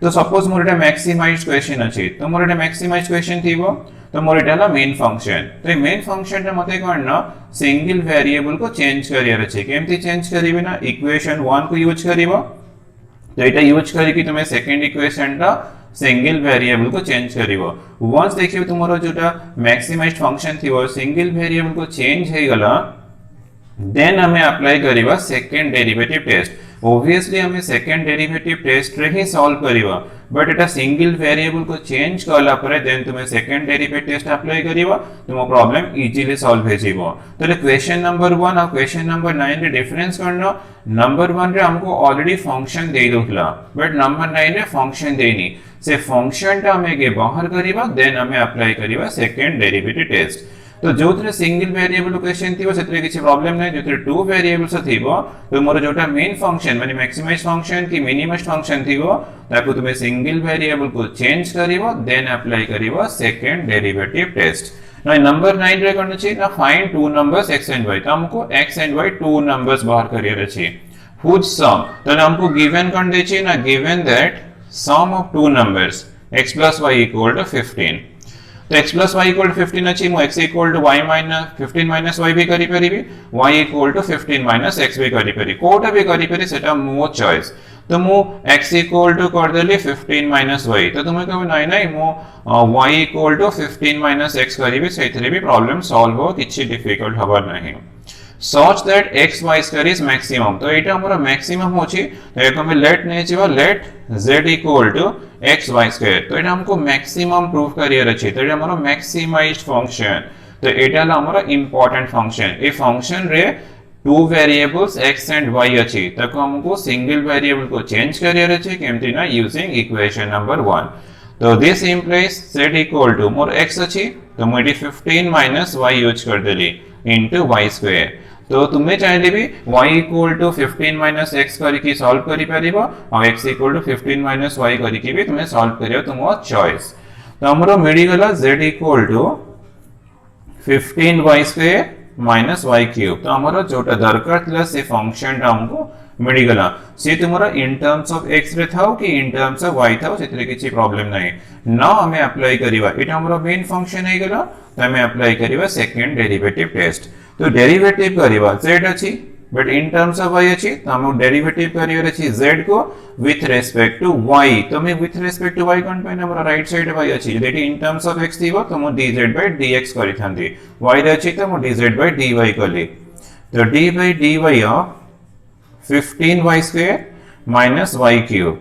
[SPEAKER 1] तो सपोज मोर एटा मैक्सिमाइज्ड क्वेश्चन अछि, तो मोर एटा मैक्सिमाइज्ड क्वेश्चन थिबो। तो मोर एटा मेन फंक्शन। तो मेन फंक्शन रे मते करना सिंगल वेरिएबल को चेंज करियर अछि। केमती चेंज करिवे ना, इक्वेशन 1 को यूज करिवो। तो एटा यूज करी तुम सेकंड इक्वेशन रा सिंगल वेरिएबल को चेंज करिवो। वंस देखियो तुमरो जोटा मैक्सिमाइज्ड फंक्शन थिवो सिंगल वेरिएबल को चेंज हे गला, देन हमें अप्लाई करिवा सेकंड डेरिवेटिव टेस्ट। ऑब्वियसली हमें सेकंड डेरिवेटिव टेस्ट रे ही सॉल्व करिवा, बट एटा सिंगल वेरिएबल को चेंज करला परे देन तुम सेकंड डेरिवेटिव टेस्ट अप्लाई करिवा, तुम प्रॉब्लम इजीली सॉल्व हे जिवो। तो क्वेश्चन नंबर 1 और क्वेश्चन नंबर 9 रे डिफरेंस करना, नंबर 1 रे हमको ऑलरेडी फंक्शन दे दोखला, बट नंबर 9 रे फंक्शन देनी से फंक्शन टा हमें के बाहर करिवा, देन हमें अप्लाई करिवा सेकंड डेरिवेटिव टेस्ट। तो जो थरे सिंगल वेरिएबल क्वेश्चन थिबो सेतरे किछि प्रॉब्लम नै, जो थरे टू वेरिएबल्स थिबो तो मोर जोटा मेन फंक्शन माने मैक्सिमाइज फंक्शन की मिनिमाइज फंक्शन थिबो ताकू तुमे सिंगल वेरिएबल को चेंज करिवो, देन अप्लाई करिवो second derivative test. Now number 9 रे करन छी ना find two numbers x and y। तो हमको x and y two numbers बाहर करियर अछि whose sum। तो हमको गिवन कर दे छी ना, given that sum of two numbers x + y = 15। तो x + y = 15 अछि, मो x = y - 15 - y भी करि परिबी, y = 15 - x भी करि परि, कोटा भी करि परि सेटा मो चॉइस। तो मो x = कर देली 15 - y। तो तुमे कहबो नै नै मो y = 15 - x करिबी, सेथरे भी प्रॉब्लम सॉल्व हो, किछि डिफिकल्ट हबा नहीं। such that x/y² is maximum। तो एटा हमरा मैक्सिमम होछि, तो एको में लेट नै छिबो, लेट z = x/y²। तो एटा हमको मैक्सिमम प्रूफ करियर अछि। तो एटा हमरा मैक्सिमाइज्ड फंक्शन। तो एटा ला हमरा इंपोर्टेंट फंक्शन। ए फंक्शन रे two variables x and y अछि, तको हमको सिंगल वेरिएबल को चेंज करियर अछि, केमति ना यूजिंग इक्वेशन नंबर 1। तो this implies z = more x अछि, तो मोडी 15 - y यूज कर देली into y²। तो तुम्हें चाहिए भी y = 15 - x करके सॉल्व करि परिबो और x = 15 - y करके भी तुम्हें सॉल्व करियो, तुमो चॉइस। तो हमरो मिली गला z = 15y² - y³। तो हमरो जोटा दरकार थिला से फंक्शन हमको मिली गला, से तुमरा इन टर्म्स ऑफ x रे थाओ कि इन टर्म्स ऑफ y थाओ, सेतरे किछि प्रॉब्लम नहीं। नाउ हमें अप्लाई करिवा, एटा हमरो मेन फंक्शन हे गला, तो हमें अप्लाई करिवा सेकंड डेरिवेटिव टेस्ट। तो डेरिवेटिव करिवा z अछि, but in terms of y अछि, तो हम डेरिवेटिव करियर अछि z को विथ रिस्पेक्ट टू y। तो मैं विथ रिस्पेक्ट टू y कोन पे हमरा राइट साइड y अछि, jetty in terms of x थिबो तो मो dz/dx करि थांती, y रे अछि तो मो dz/dy कली। तो d/dy ऑफ 15y² - y³।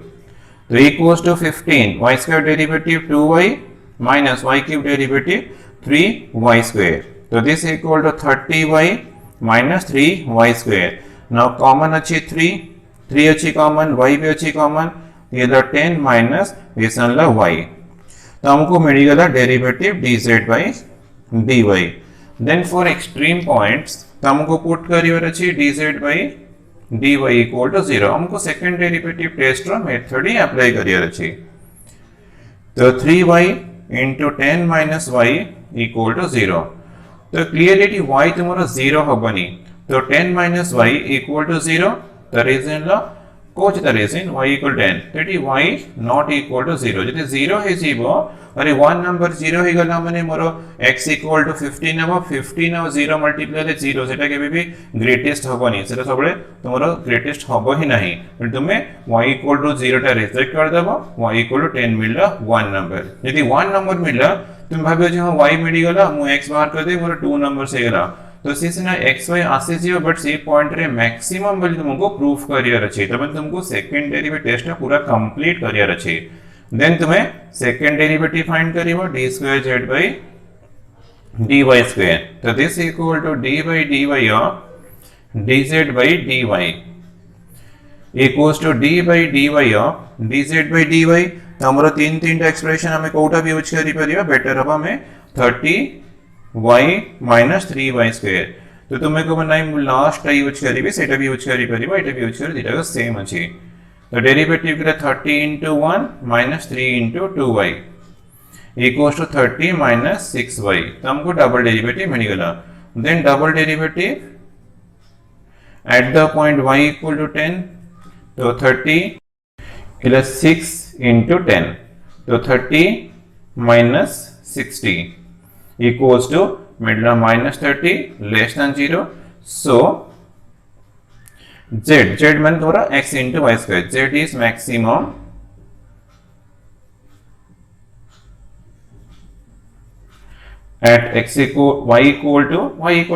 [SPEAKER 1] तो equals to 15 y² derivative 2y - y³ derivative 3y²। तो this equal to 30y - 3y²। Now common अछि 3 अछि कॉमन, y भी अछि कॉमन, ये द 10 माइनस दिस ला y। तो हमको मिल गला derivative dz/dy। Then for extreme points तो हमको पुट करिवर अछि dz by dy equal to 0 हमको सेकंड डेरिवेटिव टेस्ट रो मेथड ही अप्लाई करियर अछि तो 3y into 10 minus y equal to 0 तो क्लियरली y तुमरो 0 हबनी तो 10 minus y equal to 0 the reason ला कोच the reason y equal 10 that is y not equal to 0 जति 0 हे जीवो अरे 1 नंबर 0 हे गला माने मोरो x equal to 15 हबो 15 और 0 मल्टीप्लाई ले 0 सेटा केबे भी ग्रेटेस्ट हबनी सेटा सबले तुमरो ग्रेटेस्ट हबो ही नाही तुमे y equal to 0 टा रिजेक्ट कर देबो y equal to 10 मिलला 1 नंबर यदि 1 नंबर मिलला तुम भाबियो जे हां y मिली गला मु x बाहर कर दे मोरो 2 नंबर से गला तो सीना xy आसे जीव बट सी पॉइंट रे मैक्सिमम वैल्यू तुमको प्रूफ करियर अछि तब तुमको सेकंड डेरिवेटिव टेस्ट पूरा कंप्लीट करियर अछि देन तुम्हें सेकंड डेरिवेटिव फाइंड करिवो d square z by dy square तो this equal to d by dy of dz by dy equals to d by dy of dz by dy तो हमरो तीन टा एक्सप्रेशन हमें कोटा भी यूज करि परिबा बेटर हबा में 30y minus 3y square तो तुम्हें को बनाई लास्ट यूज करिबे सेटा भी यूज करि परिबा एटा भी यूज करि दिटा सेम अछि तो डेरिवेटिव के 30 into 1 minus 3 into 2y equals to 30 minus 6y तो हमको डबल डेरिवेटिव मिल गला then double derivative at the point y equal to 10 तो 30 plus 6 into 10 तो 30 minus 60 equals to middle minus 30 less than 0 so z मान तुम्हारा x into y square z is maximum at x equal y equal to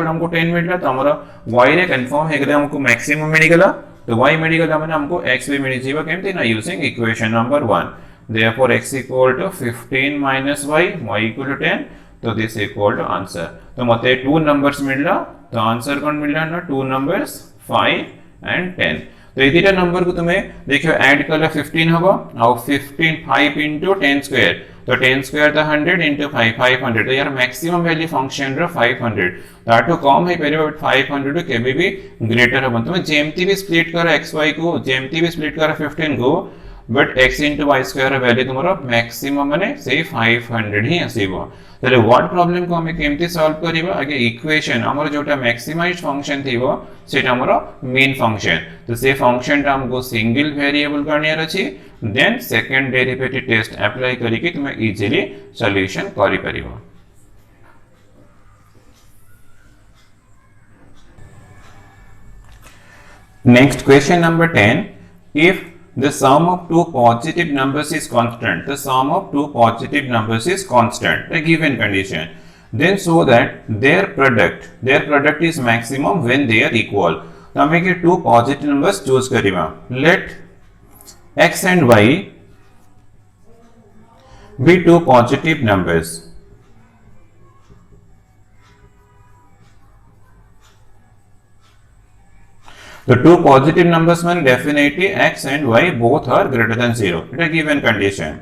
[SPEAKER 1] हमको 10 मिल रहा तो हमारा y रे confirm है कि हमको मैक्सिमम मिल गला तो y मिल गला माने हमको x भी मिल जीवा केमते ना using equation number 1 therefore x equal to 15 minus y equal to 10 तो दिस इक्वल टू आंसर तो मते 2 नंबर्स मिलला तो आंसर कोन मिलला ना 2 नंबर्स 5 एंड 10 तो एदिटा नंबर को तुम्हें देखियो ऐड करला 15 हबो और 15 5 into 10 स्क्वायर तो 10 स्क्वायर तो 100 into 5 500 तो यार मैक्सिमम वैल्यू फंक्शन रो 500 ताटो कम है पेरे बट 500 तो केबे भी ग्रेटर हबो तुम जेमती भी स्प्लिट करो xy को जेमती भी स्प्लिट करो 15 को but x into y square value तुम्हारा मैक्सिमम माने से 500 ही आसीबो तले व्हाट प्रॉब्लम को हमें केमती सॉल्व करिबा आगे इक्वेशन हमर जोटा मैक्सिमाइज्ड फंक्शन थिबो सेटा हमरो मेन फंक्शन तो से फंक्शन टा हमको सिंगल वेरिएबल करनियर अछि then second derivative test apply करी कि तुम इजीली सॉल्यूशन करि परिबो next question number 10 if the sum of two positive numbers is constant the sum of two positive numbers is constant a given condition then show that their product is maximum when they are equal तो हमें के two positive numbers choose करिबा let x and y be two positive numbers the two positive numbers mean definitely x and y both are greater than 0 it a given condition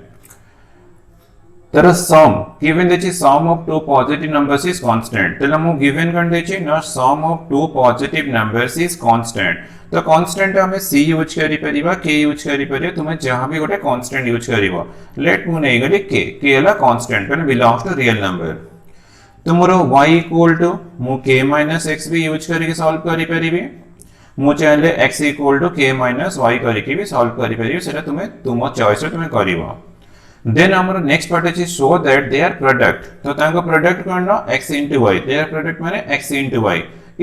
[SPEAKER 1] तर sum given देछि sum of two positive numbers is constant तला मु given कर देछि ना sum of two positive numbers is constant तो constant हमें c use करि परिबा k यूज करि परिबा तुमे जहां भी गोटे constant यूज करिवो let मु नै गली k हला constant माने belongs to real number तुमरो y equal to मु k minus x भी यूज करि सॉल्व करि परिबे मु चाहे x equal to k minus y करके भी सॉल्व करि परिबे सेटा तुमे तुम चॉइस रे तुमे करिवो देन हमर नेक्स्ट पार्ट अछि शो दैट देयर प्रोडक्ट तो तांको प्रोडक्ट करनो x into y their product माने x into y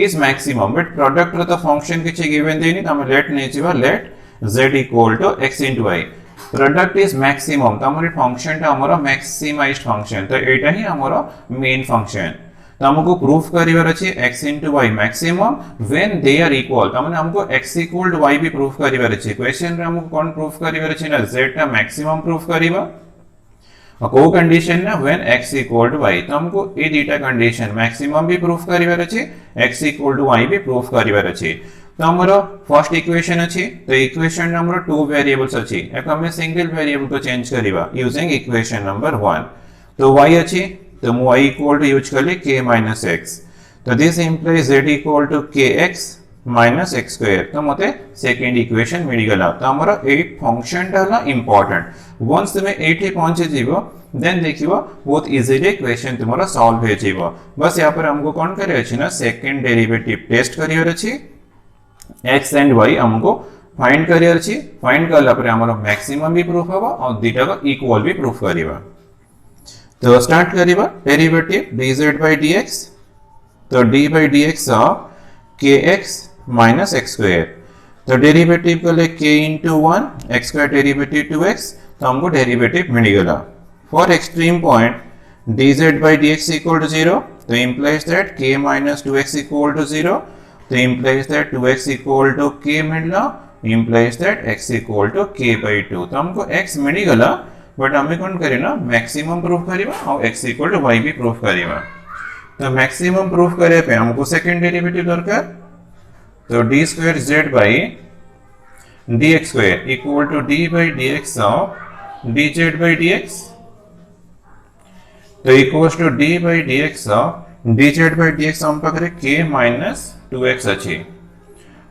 [SPEAKER 1] is maximum but product रो तो फंक्शन किछि गिवन देनी त हम लेट नै छिबा let z equal to x into y product is maximum त हमर फंक्शन ता हमर मैक्सिमाइज्ड फंक्शन तो एटा ही हमर मेन फंक्शन तो हमको प्रूफ करिवर अछि x into y maximum when they are equal त माने हमको x equal to y भी प्रूफ करिवर अछि क्वेश्चन रे हमको कोन प्रूफ करिवर अछि ना z ता मैक्सिमम प्रूफ करिवा को कंडीशन ना when x equal to y तो हमको ए डेटा कंडीशन मैक्सिमम भी प्रूफ करिवर अछि x equal to y भी प्रूफ करिवर अछि तो हमरो फर्स्ट इक्वेशन अछि तो इक्वेशन नंबर 2 वेरिएबल्स अछि एक हम सिंगल वेरिएबल को चेंज करिवा यूजिंग इक्वेशन नंबर 1 तो y अछि तो मु y equal to यूज करले k minus x तो this implies z equal to kx minus x square तो मते सेकंड इक्वेशन मिल गला तो हमर ए फंक्शन टा इंपोर्टेंट वंस तुम एठी पहुंचे जीवो देन देखिबो बहुत इजीली इक्वेशन तुमरा सॉल्व हो जीवो बस यहाँ पर हमको कौन करे अछि ना सेकंड डेरिवेटिव टेस्ट करियर अछि x एंड y हमको फाइंड करियर अछि फाइंड करला पर हमर मैक्सिमम भी प्रूफ होबा और दीटा को इक्वल भी प्रूफ करिबा तो स्टार्ट करिबा डेरिवेटिव dz by dx तो d by dx of kx minus x square तो डेरिवेटिव को ले k into 1 x square derivative 2x तो हमको डेरिवेटिव मिल गया for extreme point dz by dx equal to 0 तो implies that k minus 2x equal to 0 तो implies that 2x equal to k मिलना implies that x equal to k by 2 तो हमको x मिल गया but हमें कौन करे ना मैक्सिमम प्रूफ करिबा और x equal to y भी प्रूफ करिबा तो मैक्सिमम प्रूफ करे पे हमको सेकंड डेरिवेटिव दरकार तो d square z by dx square equal to d by dx of dz by dx तो equals to d by dx of dz by dx हम पाखरे k minus 2x अछि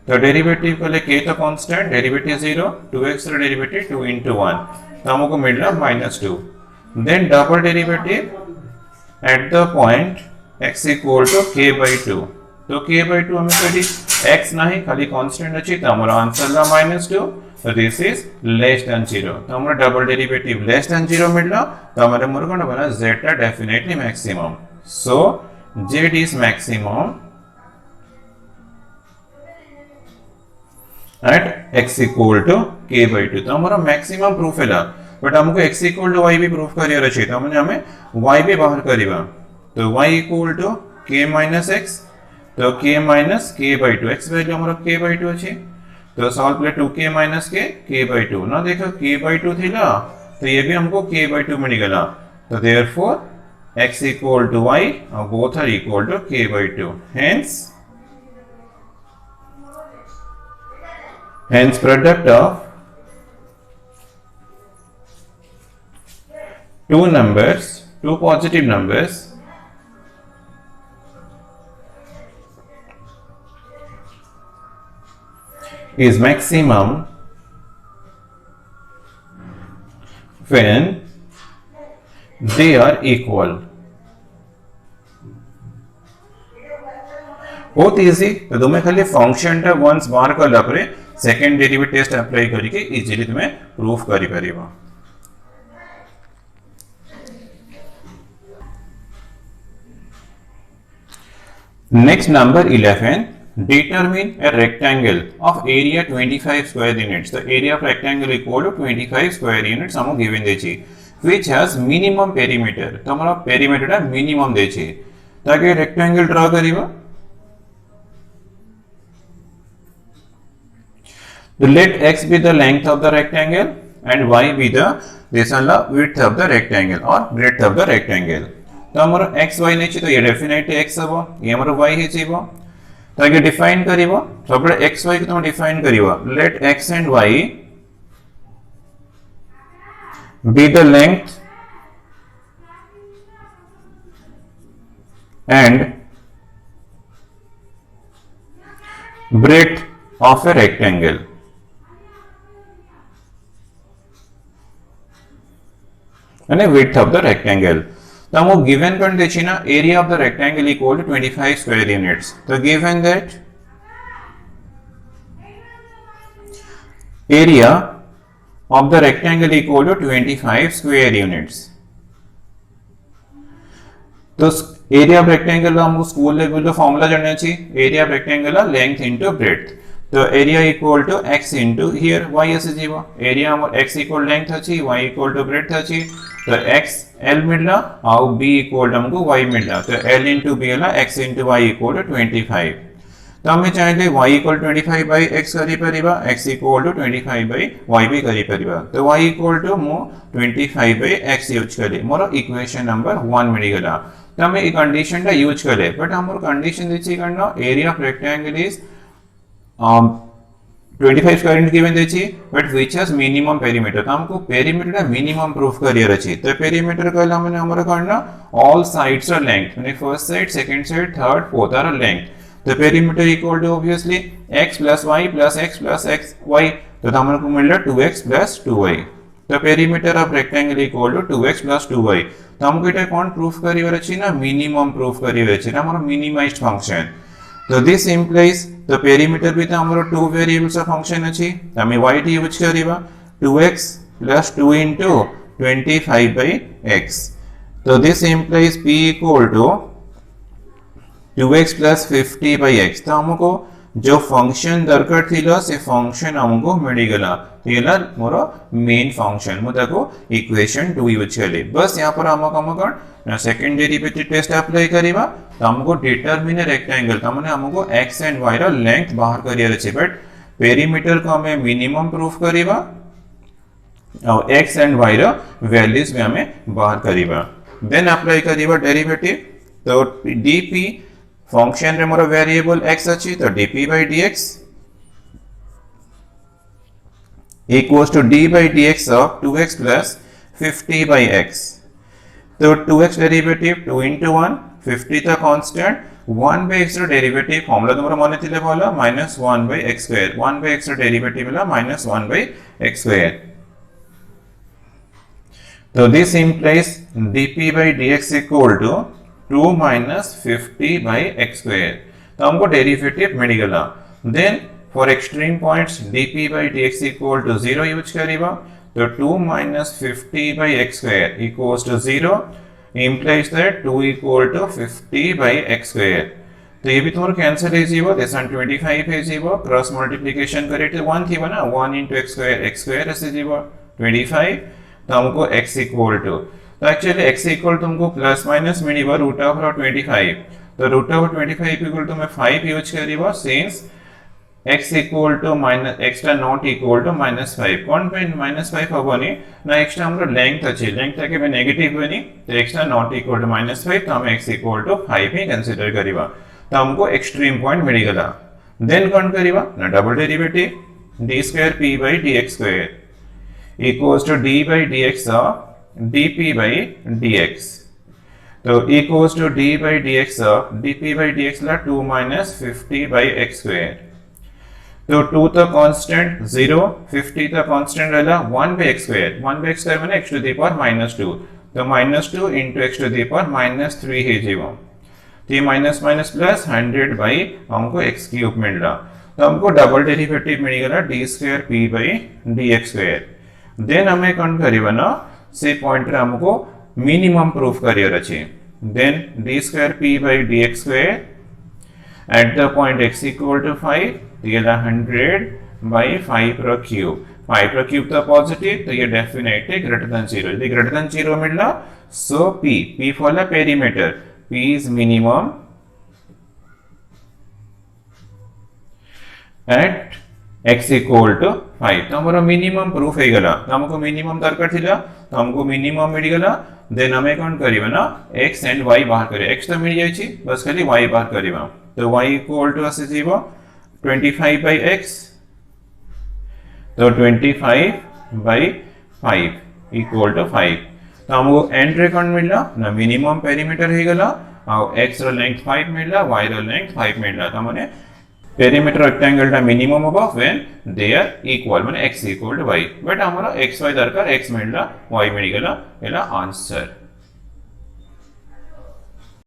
[SPEAKER 1] तो डेरिवेटिव को ले k तो कांस्टेंट डेरिवेटिव 0 2x रो derivative 2 into 1 तो हमको मिलना -2 then double derivative at the point x equal to k by 2 तो k by 2 हमें कभी x नहीं खाली कांस्टेंट अछि तो हमारा answer La -2 so this is less than 0 तो हमारा डबल डेरिवेटिव less than 0 मिलना तो हमारे मोर कोन बना z टा definitely maximum so z is maximum at x equal to k by 2 तो हमारा मैक्सिमम प्रूफ है बट हमको x equal to y भी प्रूफ करियर अछि तो हमें y भी बाहर करिबा तो y equal to k minus x तो k minus k by 2 x value हमारा k by 2 अछि तो solve play 2k minus k by 2 ना देखो k by 2 थिला तो ये भी हमको k by 2 मिल गया तो therefore x equal to y और both are equal to k by 2 hence product of two positive numbers is maximum when they are equal बहुत इजी तो तुम्हें खाली फंक्शन टा वंस बार करला परे सेकंड डेरिवेटिव टेस्ट अप्लाई करके इजीली तुम्हें प्रूफ करि परिबा next number 11 determine a rectangle of area 25 square units the area of rectangle equal to 25 square units हमको given देछि which has minimum perimeter तो हमारा perimeter टा minimum देछि ताकि rectangle ड्रा करिबा तो let x be the length of the rectangle and y be the width of the rectangle or breadth of the rectangle तो हमारा x y नेछि तो ये डेफिनेटली x हबो ये हमारा y हे छिबो तो आगे डिफाइन करिबो सब x y को तुम डिफाइन करिबो let x and y be the length and breadth of a rectangle and width of the rectangle तो हमको गिवन कौन देछि ना area of the rectangle equal to 25 square units तो given that area of the rectangle equal to 25 square units तो area of rectangle हमको school level का formula जानना चाहिए area of rectangle length into breadth तो area equal to x into here y ऐसे जीवो area हमर x इक्वल लेंथ अछि y इक्वल टू ब्रेड्थ अछि तो x l मिलला और b इक्वल हमको y मिलला तो l इनटू b हला x into y equal to 25 तो हमें चाहिए y इक्वल 25 बाय x करी परिबा x equal to 25 by y भी करी परिबा तो y इक्वल टू मो 25 बाय x यूज करे मोर इक्वेशन नंबर 1 मिल गला तो हमें एक कंडीशन का यूज करे बट हमर कंडीशन दिछि करनो area of rectangle is 25 square inch given देछि but which has minimum perimeter, तो हमको पेरीमीटर का मिनिमम प्रूफ करियर अछि। तो पेरीमीटर कहला माने हमर करना ऑल साइड्स आर लेंथ, माने first side, second side, third, fourth are length. तो perimeter equal to obviously x plus y plus x plus x y, तो हमको मिलला 2x plus 2y। तो perimeter of rectangle equal to 2x plus 2y। तो हमको एटा कोन proof करियर अछि ना, मिनिमम प्रूफ करियर अछि ना, हमर मिनिमाइज्ड फंक्शन। तो दिस implies the perimeter भी तो हमरो टू वेरिएबल्स ऑफ फंक्शन अछि, हमें y टी यूज करिबा 2x plus 2 into 25 by x। तो दिस implies p equal to 2x plus 50 by x। तो हमको जो फंक्शन दरकार थिला से फंक्शन हमको मिली गला, येला मोर मेन फंक्शन मु ताको इक्वेशन 2 यूज करले। बस यहाँ पर हमको सेकंड डेरिवेटिव टेस्ट अप्लाई करिबा, तो हमको डिटरमिन रेक्टेंगल, तो माने हमको x एंड y रो लेंथ बाहर करियर अछि, बट पेरीमीटर को हमें मिनिमम प्रूफ करिबा और x एंड y रो वैल्यूज में हमें बाहर करिबा। देन अप्लाई करिबा डेरिवेटिव, तो dp फंक्शन रे मोर वेरिएबल x अछि, तो dp by dx equals to d by dx of 2x plus 50 by x। तो 2x डेरिवेटिव 2 into 1, 50 था कांस्टेंट, 1 by x रो डेरिवेटिव फॉर्मूला तुमरा माने थिले बोला -1 by x square, 1 by x रो डेरिवेटिव होला -1 by x स्क्वायर। तो दिस implies dp by dx equal to 2 minus 50 by x square। तो हमको डेरिवेटिव मिल गला। Then for extreme points dp by dx equal to 0 use करिबा, तो 2 minus 50 by x square equals to 0 implies that 2 equal to 50 by x square। तो ये भी तुम्हारा कैंसिल है जीवो, दिस 25 है जीवो, क्रॉस मल्टीप्लिकेशन करे तो 1 थी बना, 1 into x square ऐसे जीवो 25। तो हमको x equal to, तो एक्चुअली x इक्वल तुमको प्लस माइनस मिलिबा रूट ऑफ 25। तो रूट ऑफ 25 इक्वल टू मैं 5 यूज करिबा, since x equal to minus extra not equal to -5 कोन पे -5 हबनी ना, एक्स्ट्रा हमरो लेंथ अछि, लेंथ के बे नेगेटिव बनी, तो एक्स्ट्रा नॉट इक्वल टू -5, तो हम x इक्वल टू 5 ही कंसीडर करिबा। तो हमको एक्सट्रीम पॉइंट मिल गला। देन कोन करिबा ना, double derivative d square p by dx square equals to d by dx of dp by dx। तो equals to d by dx of dp by dx ला 2 minus 50 by x square। तो 2 तो constant 0, 50 तो constant रहला 1 by x square, 1 by x square माने x to the power -2, तो -2 into x to the power -3 है जीवो। तो ये माइनस माइनस प्लस 100 by हमको x क्यूब मिलला। तो हमको डबल डेरिवेटिव मिल गला d square p by dx square. Then हमें कौन करिबा ना, से पॉइंट रे हमको मिनिमम प्रूफ करियर अछि। Then d square p by dx square at the point x equal to 5, तो ये 100 by 5 रो क्यूब, 5 रो क्यूब तो पॉजिटिव, तो ये डेफिनेटली ग्रेटर देन 0। यदि ग्रेटर देन 0 मिलला, so p for the perimeter, p is minimum at x equal to 5। तो हमारा मिनिमम प्रूफ है गला। तो हमको मिनिमम दरकार थिला, तो हमको मिनिमम मिल गला। देन हमें कौन करिबा ना, x एंड y बाहर करे, x तो मिल जाई छी, बस खाली y बाहर करिबा। तो y इक्वल टू असे जीवो 25 by x, तो 25 by 5 इक्वल टू 5। तो हमको एंड रे कौन मिलला ना, मिनिमम पेरीमीटर है गला, और x रो लेंथ 5 मिलला, y रो लेंथ 5 मिलला। तो माने पेरीमीटर रेक्टेंगल टा मिनिमम होगा व्हेन दे आर इक्वल, माने x equal to y, but हमारा x y दरकार x मिलला, y मिल गला, एला आंसर।